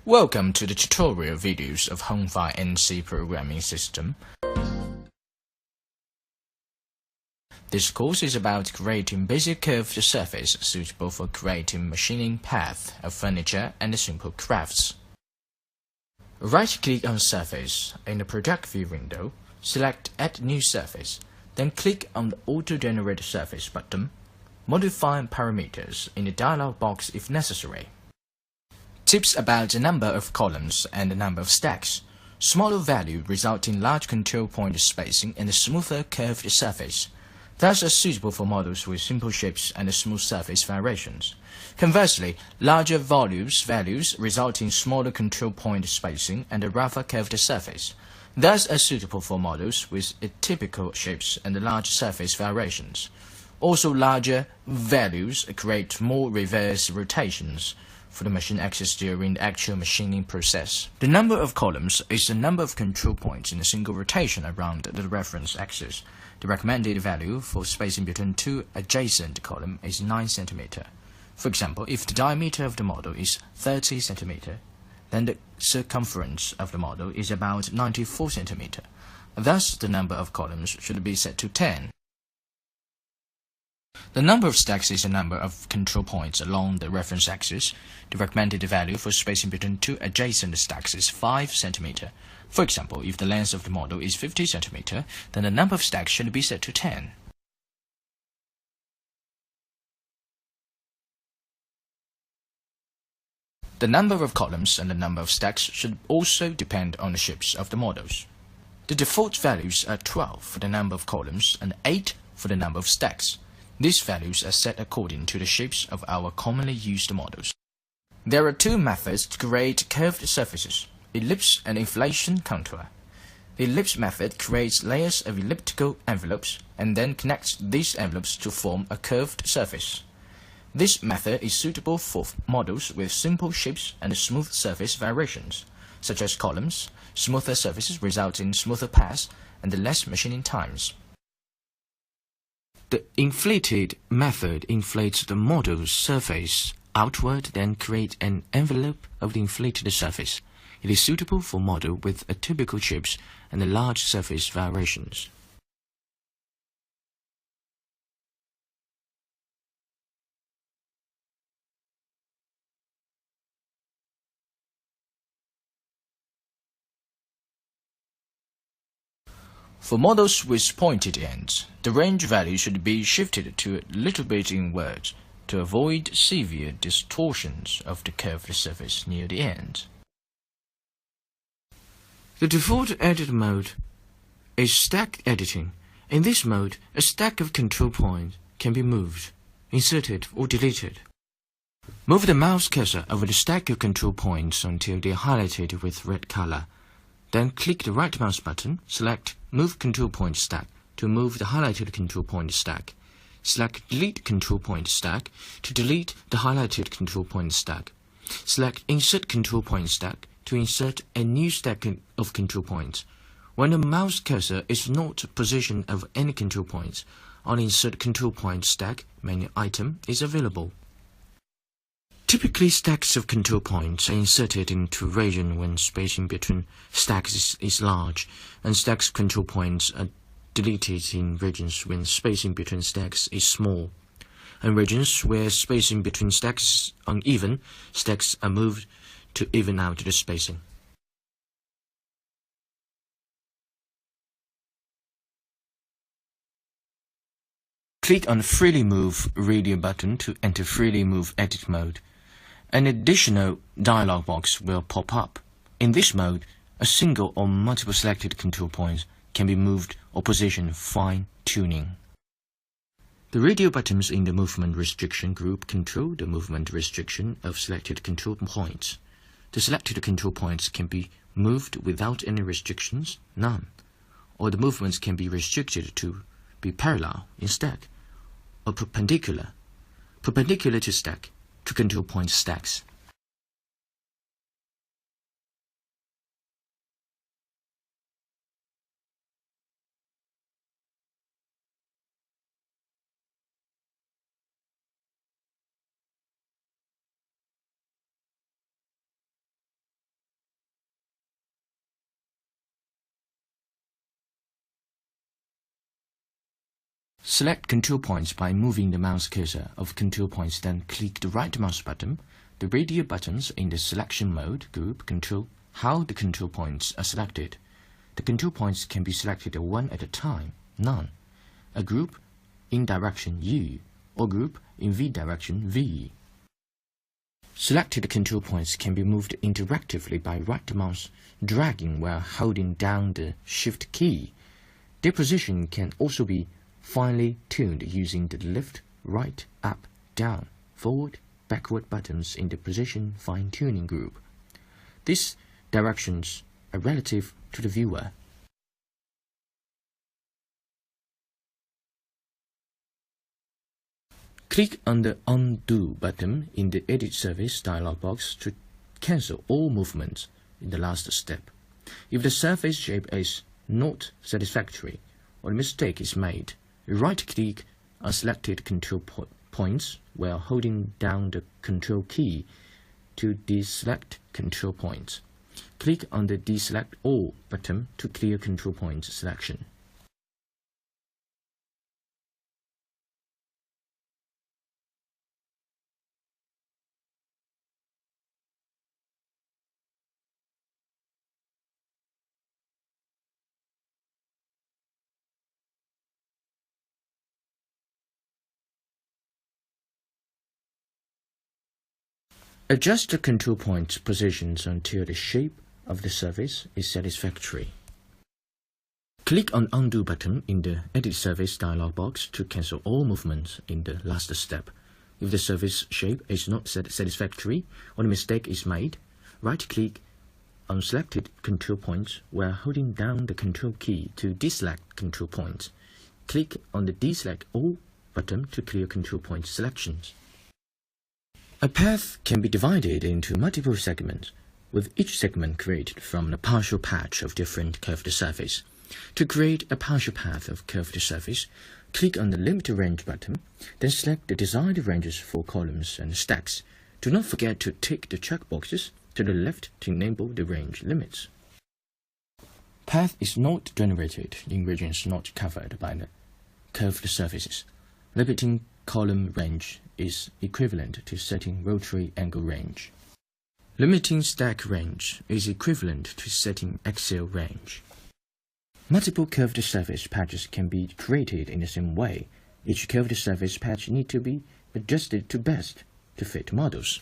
Welcome to the tutorial videos of hongfa and C programming system. This course is about creating basic curved surface suitable for creating machining path of furniture and simple crafts. Right-click on Surface in the Project View window, select Add New Surface, then click on the Auto-Generate Surface button. Modify parameters in the dialog box if necessary. Tips about the number of columns and the number of stacks. Smaller value result in large control point spacing and a smoother curved surface. Thus are suitable for models with simple shapes and smooth surface variations. Conversely, larger values result in smaller control point spacing and a rougher curved surface. Thus are suitable for models with atypical shapes and large surface variations. Also, larger values create more reverse rotations for the machine axis during the actual machining process. The number of columns is the number of control points in a single rotation around the reference axis. The recommended value for spacing between two adjacent columns is 9 cm. For example, if the diameter of the model is 30 cm, then the circumference of the model is about 94 cm. Thus, the number of columns should be set to 10. The number of stacks is the number of control points along the reference axis. The recommended value for spacing between two adjacent stacks is 5 cm. For example, if the length of the model is 50 cm, then the number of stacks should be set to 10. The number of columns and the number of stacks should also depend on the shapes of the models. The default values are 12 for the number of columns and 8 for the number of stacks. These values are set according to the shapes of our commonly used models. There are two methods to create curved surfaces: ellipse and inflation contour. The ellipse method creates layers of elliptical envelopes and then connects these envelopes to form a curved surface. This method is suitable for models with simple shapes and smooth surface variations, such as columns. Smoother surfaces result in smoother paths and less machining times. The inflated method inflates the model's surface outward, then create an envelope of the inflated surface. It is suitable for models with atypical shapes and large surface variations. For models with pointed ends, the range value should be shifted to a little bit inward to avoid severe distortions of the curved surface near the end. The default edit mode is stack editing. In this mode, a stack of control points can be moved, inserted, or deleted. Move the mouse cursor over the stack of control points until they are highlighted with red color. Then click the right mouse button, select Move Control Point Stack to move the highlighted control point stack. Select Delete Control Point Stack to delete the highlighted control point stack. Select Insert Control Point Stack to insert a new stack of control points. When the mouse cursor is not positioned over any control points, an Insert Control Point Stack menu item is available. Typically, stacks of control points are inserted into region when spacing between stacks is large, and stacks of control points are deleted in regions when spacing between stacks is small. In regions where spacing between stacks is uneven, stacks are moved to even out the spacing. Click on the Freely Move radio button to enter Freely Move edit mode. An additional dialog box will pop up. In this mode, a single or multiple selected control points can be moved or positioned fine-tuning. The radio buttons in the movement restriction group control the movement restriction of selected control points. The selected control points can be moved without any restrictions, none, or the movements can be restricted to be parallel in stack, or perpendicular to stack, to control point stacks. Select control points by moving the mouse cursor of control points, then click the right mouse button. The radio buttons in the selection mode group control how the control points are selected. The control points can be selected one at a time, none, a group in direction U, or group in V direction V. Selected control points can be moved interactively by right mouse dragging while holding down the Shift key. Their position can also be finely tuned using the left, right, up, down, forward, backward buttons in the position fine-tuning group. These directions are relative to the viewer. Click on the Undo button in the Edit Surface dialog box to cancel all movements in the last step. If the surface shape is not satisfactory or a mistake is made, right-click on selected control points while holding down the Control key to deselect control points. Click on the Deselect All button to clear control point selection. Adjust the control point positions until the shape of the surface is satisfactory. Click on Undo button in the Edit Surface dialog box to cancel all movements in the last step. If the surface shape is not satisfactory or a mistake is made, right-click on selected control points while holding down the Control key to deselect control points. Click on the Deselect All button to clear control point selections. A path can be divided into multiple segments, with each segment created from a partial patch of different curved surface. To create a partial path of curved surface, click on the Limit Range button, then select the desired ranges for columns and stacks. Do not forget to tick the checkboxes to the left to enable the range limits. Path is not generated in regions not covered by the curved surfaces. Limiting column range is equivalent to setting rotary angle range. Limiting stack range is equivalent to setting axial range. Multiple curved surface patches can be created in the same way. Each curved surface patch needs to be adjusted to best to fit models.